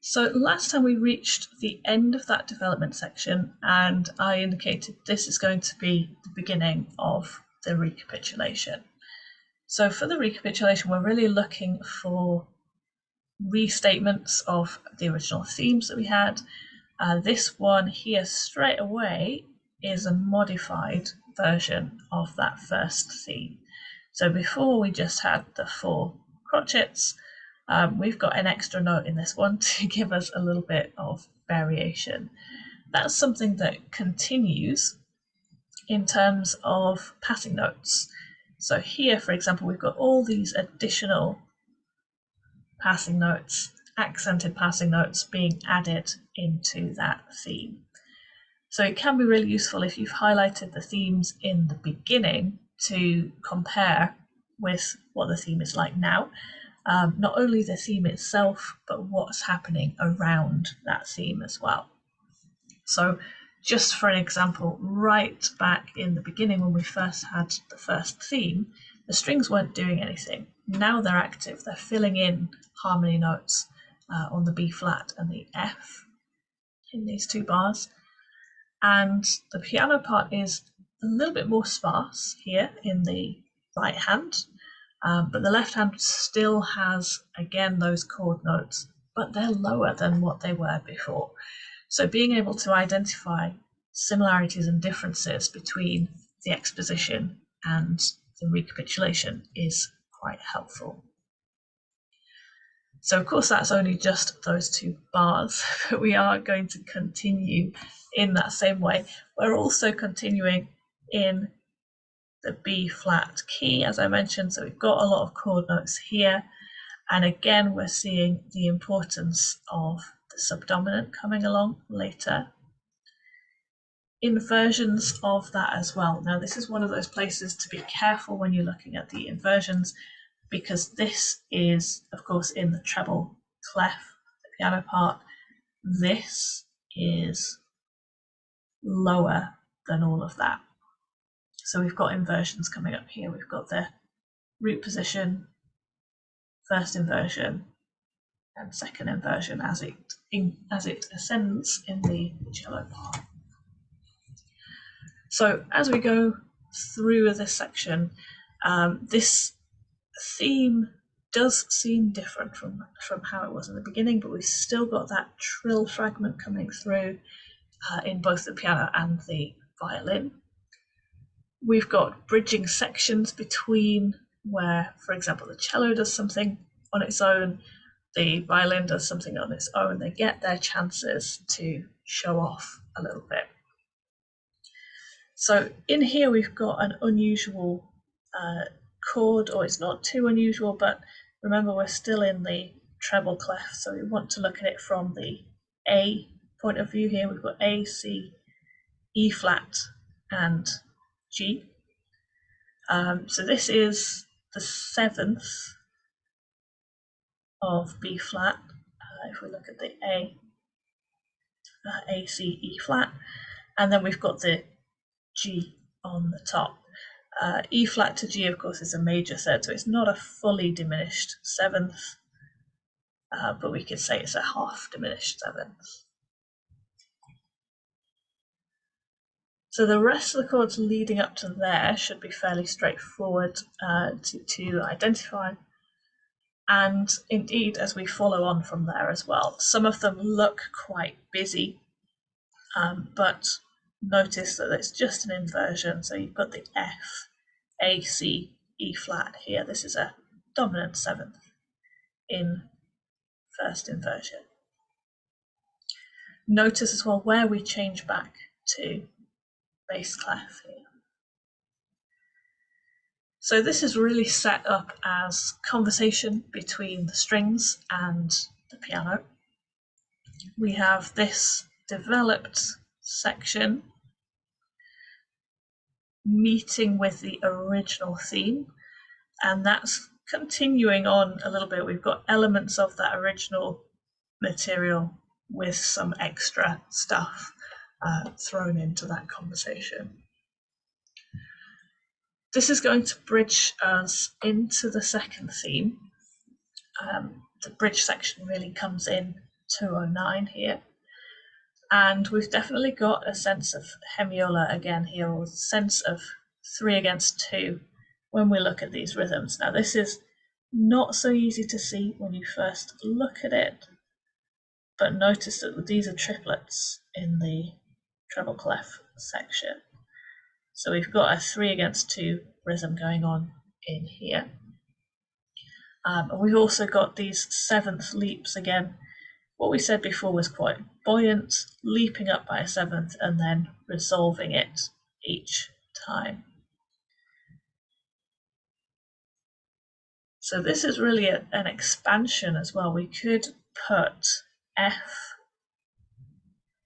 So last time we reached the end of that development section, and I indicated this is going to be the beginning of the recapitulation. So for the recapitulation, we're really looking for restatements of the original themes that we had. This one here straight away is a modified version of that first theme. So before we just had the 4 crotchets, we've got an extra note in this one to give us a little bit of variation. That's something that continues in terms of passing notes. So here, for example, we've got all these additional passing notes, accented passing notes being added into that theme. So it can be really useful if you've highlighted the themes in the beginning to compare with what the theme is like now. Not only the theme itself, but what's happening around that theme as well. So just for an example, right back in the beginning when we first had the first theme, the strings weren't doing anything. Now they're active, they're filling in harmony notes on the B flat and the F in these 2 bars. And the piano part is a little bit more sparse here in the right hand. But the left hand still has, again, those chord notes, but they're lower than what they were before. So being able to identify similarities and differences between the exposition and the recapitulation is quite helpful. So of course that's only just those 2 bars, but we are going to continue in that same way. We're also continuing in the B flat key, as I mentioned, so we've got a lot of chord notes here, and again we're seeing the importance of the subdominant coming along later. Inversions of that as well. Now this is one of those places to be careful when you're looking at the inversions, because this is of course in the treble clef, the piano part. This is lower than all of that. So we've got inversions coming up here. We've got the root position, first inversion, and second inversion as it ascends in the cello part. So as we go through this section, this theme does seem different from how it was in the beginning, but we've still got that trill fragment coming through in both the piano and the violin. We've got bridging sections between where, for example, the cello does something on its own, the violin does something on its own. They get their chances to show off a little bit. So in here we've got an unusual chord, or it's not too unusual, but remember we're still in the treble clef, so we want to look at it from the A point of view here. We've got A, C, E flat, and G. So this is the 7th of B flat. If we look at the A, C, E flat, and then we've got the G on the top. E flat to G, of course, is a major third, so it's not a fully diminished 7th, but we could say it's a half diminished 7th. So the rest of the chords leading up to there should be fairly straightforward to identify. And indeed, as we follow on from there as well, some of them look quite busy, but notice that it's just an inversion. So you've got the F, A, C, E flat here. This is a dominant 7th in first inversion. Notice as well where we change back to bass clef here. So this is really set up as conversation between the strings and the piano. We have this developed section meeting with the original theme, and that's continuing on a little bit. We've got elements of that original material with some extra stuff thrown into that conversation. This is going to bridge us into the second theme. The bridge section really comes in 209 here. And we've definitely got a sense of hemiola again here, or a sense of 3 against 2 when we look at these rhythms. Now this is not so easy to see when you first look at it, but notice that these are triplets in the treble clef section. So we've got a 3 against 2 rhythm going on in here. And we've also got these seventh leaps again. What we said before was quite buoyant, leaping up by a seventh and then resolving it each time. So this is really an expansion as well. We could put F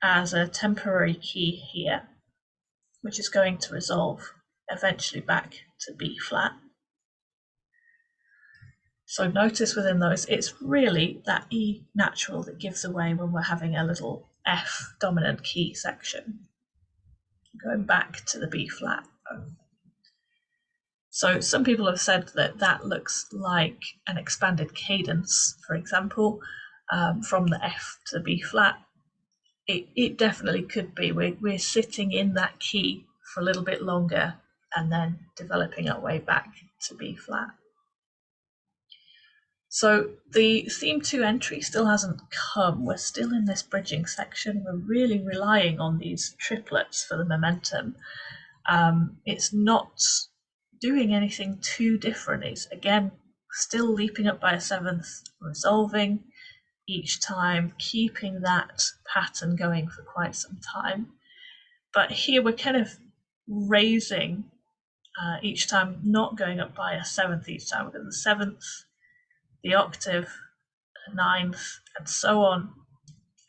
as a temporary key here, which is going to resolve eventually back to B flat. So notice within those, it's really that E natural that gives away when we're having a little F dominant key section, going back to the B flat. So some people have said that that looks like an expanded cadence, for example, from the F to the B flat. It definitely could be. We're sitting in that key for a little bit longer and then developing our way back to B flat. So the theme 2 entry still hasn't come. We're still in this bridging section. We're really relying on these triplets for the momentum. It's not doing anything too different. It's again still leaping up by a seventh, resolving each time, keeping that pattern going for quite some time. But here we're kind of raising each time, not going up by a seventh each time. We've got the seventh, the octave, the ninth, and so on.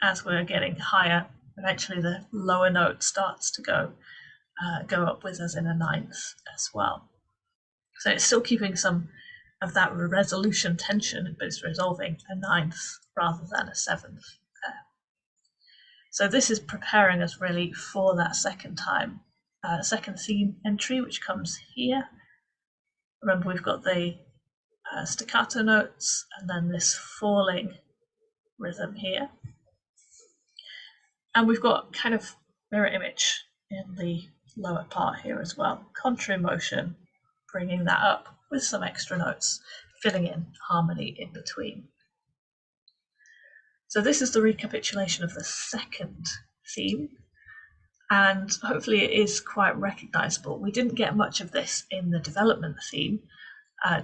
As we're getting higher, eventually the lower note starts to go up with us in a ninth as well. So it's still keeping some of that resolution tension, but it's resolving a ninth rather than a seventh there. So this is preparing us really for that second time, second theme entry, which comes here. Remember, we've got the staccato notes and then this falling rhythm here. And we've got kind of mirror image in the lower part here as well. Contrary motion, bringing that up with some extra notes, filling in harmony in between. So this is the recapitulation of the second theme, and hopefully it is quite recognizable. We didn't get much of this in the development theme,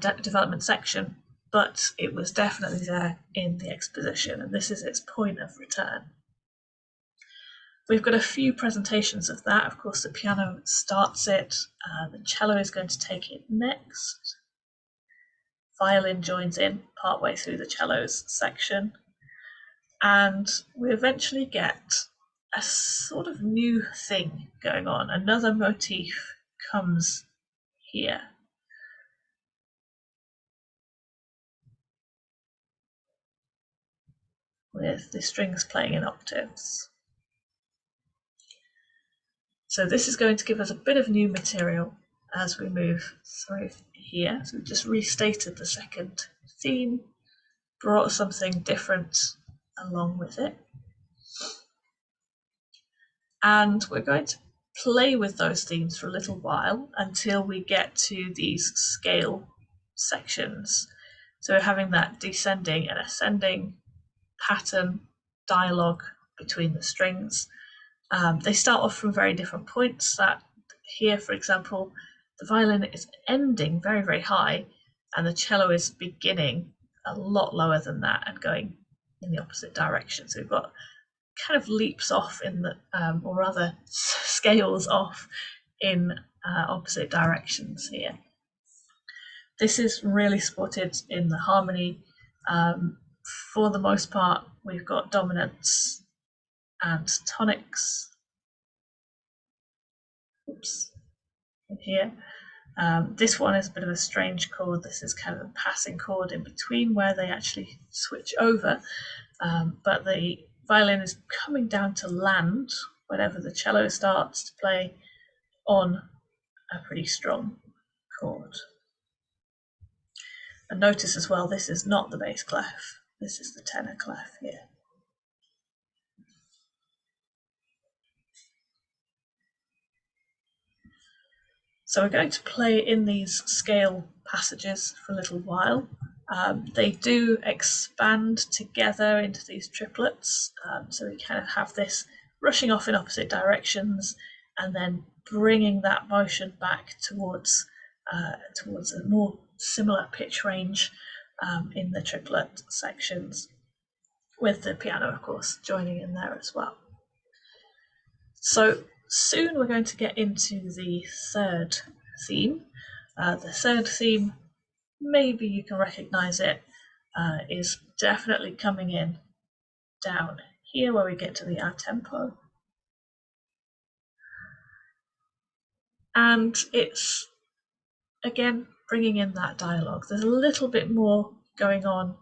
development section, but it was definitely there in the exposition, and this is its point of return. We've got a few presentations of that. Of course, the piano starts it, the cello is going to take it next. Violin joins in partway through the cello's section. And we eventually get a sort of new thing going on. Another motif comes here. With the strings playing in octaves. So this is going to give us a bit of new material as we move through here. So we've just restated the second theme, brought something different along with it. And we're going to play with those themes for a little while until we get to these scale sections. So we're having that descending and ascending pattern dialogue between the strings. They start off from very different points. That here, for example, the violin is ending very, very high, and the cello is beginning a lot lower than that and going in the opposite direction. So we've got kind of leaps off in the, or rather scales off in opposite directions here. This is really spotted in the harmony. For the most part, we've got dominants and tonics. Oops, in here. This one is a bit of a strange chord. This is kind of a passing chord in between where they actually switch over, but the violin is coming down to land whenever the cello starts to play on a pretty strong chord. And notice as well, this is not the bass clef, this is the tenor clef here. So we're going to play in these scale passages for a little while. They do expand together into these triplets, so we kind of have this rushing off in opposite directions and then bringing that motion back towards a more similar pitch range in the triplet sections, with the piano, of course, joining in there as well. So soon we're going to get into the third theme. The third theme, maybe you can recognize it, is definitely coming in down here where we get to the a tempo. And it's, again, bringing in that dialogue. There's a little bit more going on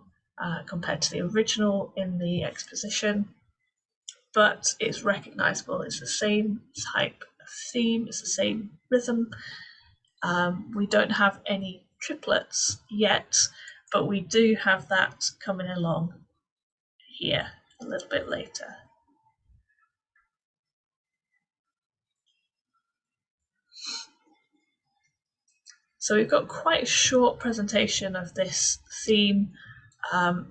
compared to the original in the exposition, but it's recognizable. It's the same type of theme, it's the same rhythm. We don't have any triplets yet, but we do have that coming along here a little bit later. So we've got quite a short presentation of this theme.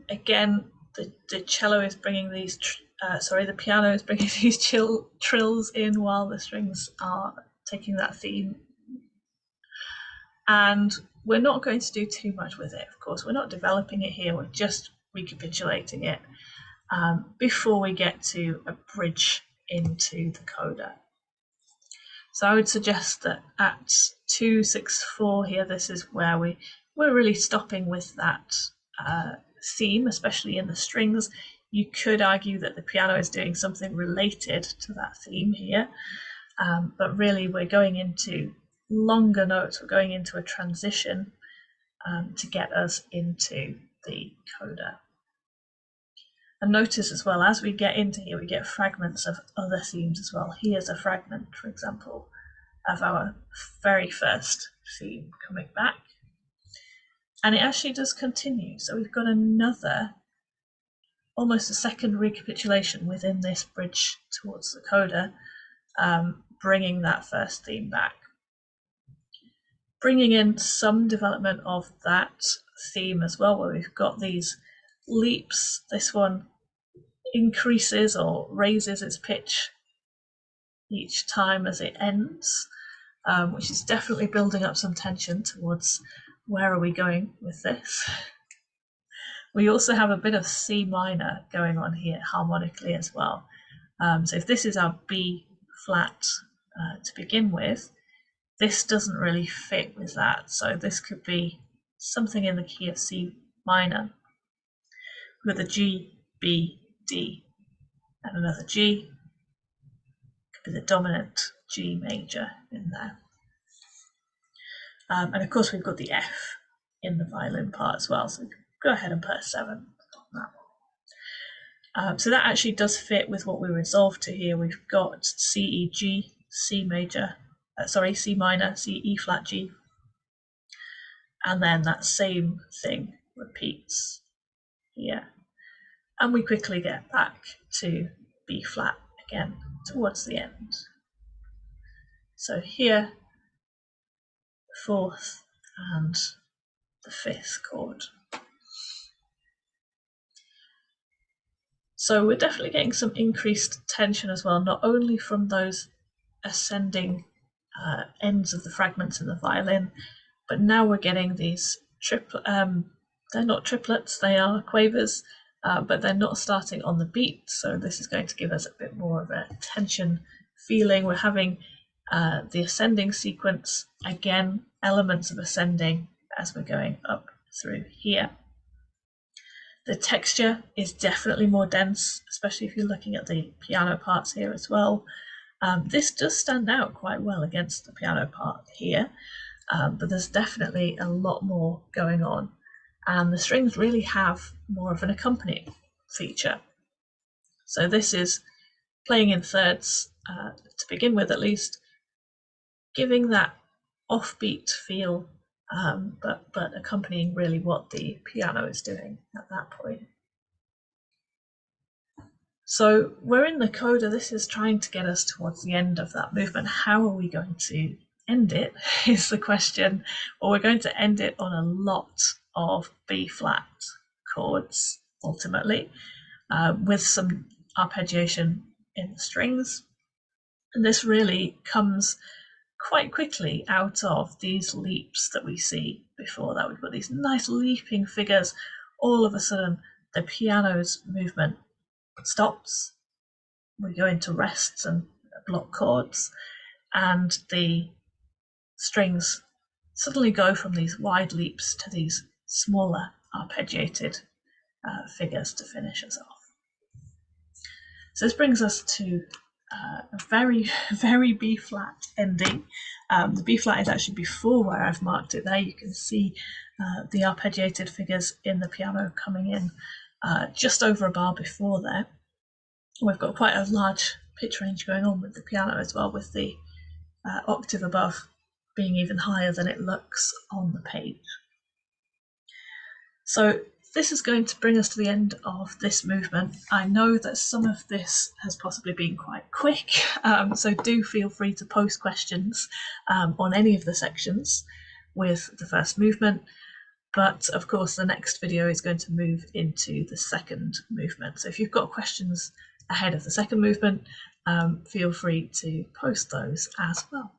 Again, the cello is bringing these, the piano is bringing these trills in while the strings are taking that theme. And we're not going to do too much with it, of course. We're not developing it here, we're just recapitulating it before we get to a bridge into the coda. So I would suggest that at 264 here, this is where we're really stopping with that theme, especially in the strings. You could argue that the piano is doing something related to that theme here, but really we're going into longer notes, we're going into a transition to get us into the coda. And notice as well, as we get into here, we get fragments of other themes as well. Here's a fragment, for example, of our very first theme coming back. And it actually does continue. So we've got another, almost a second recapitulation within this bridge towards the coda, bringing that first theme back. Bringing in some development of that theme as well, where we've got these leaps. This one increases or raises its pitch each time as it ends, which is definitely building up some tension towards where are we going with this. We also have a bit of C minor going on here harmonically as well. So if this is our B flat to begin with, this doesn't really fit with that. So this could be something in the key of C minor with a G, B, D, and another G. Could be the dominant G major in there. And of course we've got the F in the violin part as well, so go ahead and put a 7 on that one. So that actually does fit with what we resolved to here. We've got C, E, G, C major, C minor, C, E flat, G, and then that same thing repeats here. And we quickly get back to B flat again towards the end. So here, the fourth and the fifth chord. So we're definitely getting some increased tension as well, not only from those ascending ends of the fragments in the violin, but now we're getting these they're not triplets, they are quavers, but they're not starting on the beat, so this is going to give us a bit more of a tension feeling. We're having the ascending sequence, again, elements of ascending as we're going up through here. The texture is definitely more dense, especially if you're looking at the piano parts here as well. This does stand out quite well against the piano part here, but there's definitely a lot more going on. And the strings really have more of an accompanying feature. So this is playing in thirds to begin with, at least, giving that offbeat feel, but accompanying really what the piano is doing at that point. So we're in the coda. This is trying to get us towards the end of that movement. How are we going to end it is the question. Well, we're going to end it on a lot of B flat chords ultimately, with some arpeggiation in the strings. And this really comes quite quickly out of these leaps that we see before that. We've got these nice leaping figures. All of a sudden, the piano's movement stops. We go into rests and block chords, and the strings suddenly go from these wide leaps to these smaller arpeggiated figures to finish us off. So this brings us to a very, very B flat ending. The B flat is actually before where I've marked it there. You can see the arpeggiated figures in the piano coming in just over a bar before there. We've got quite a large pitch range going on with the piano as well, with the octave above being even higher than it looks on the page. So this is going to bring us to the end of this movement. I know that some of this has possibly been quite quick, so do feel free to post questions on any of the sections with the first movement. But of course, the next video is going to move into the second movement. So if you've got questions ahead of the second movement, feel free to post those as well.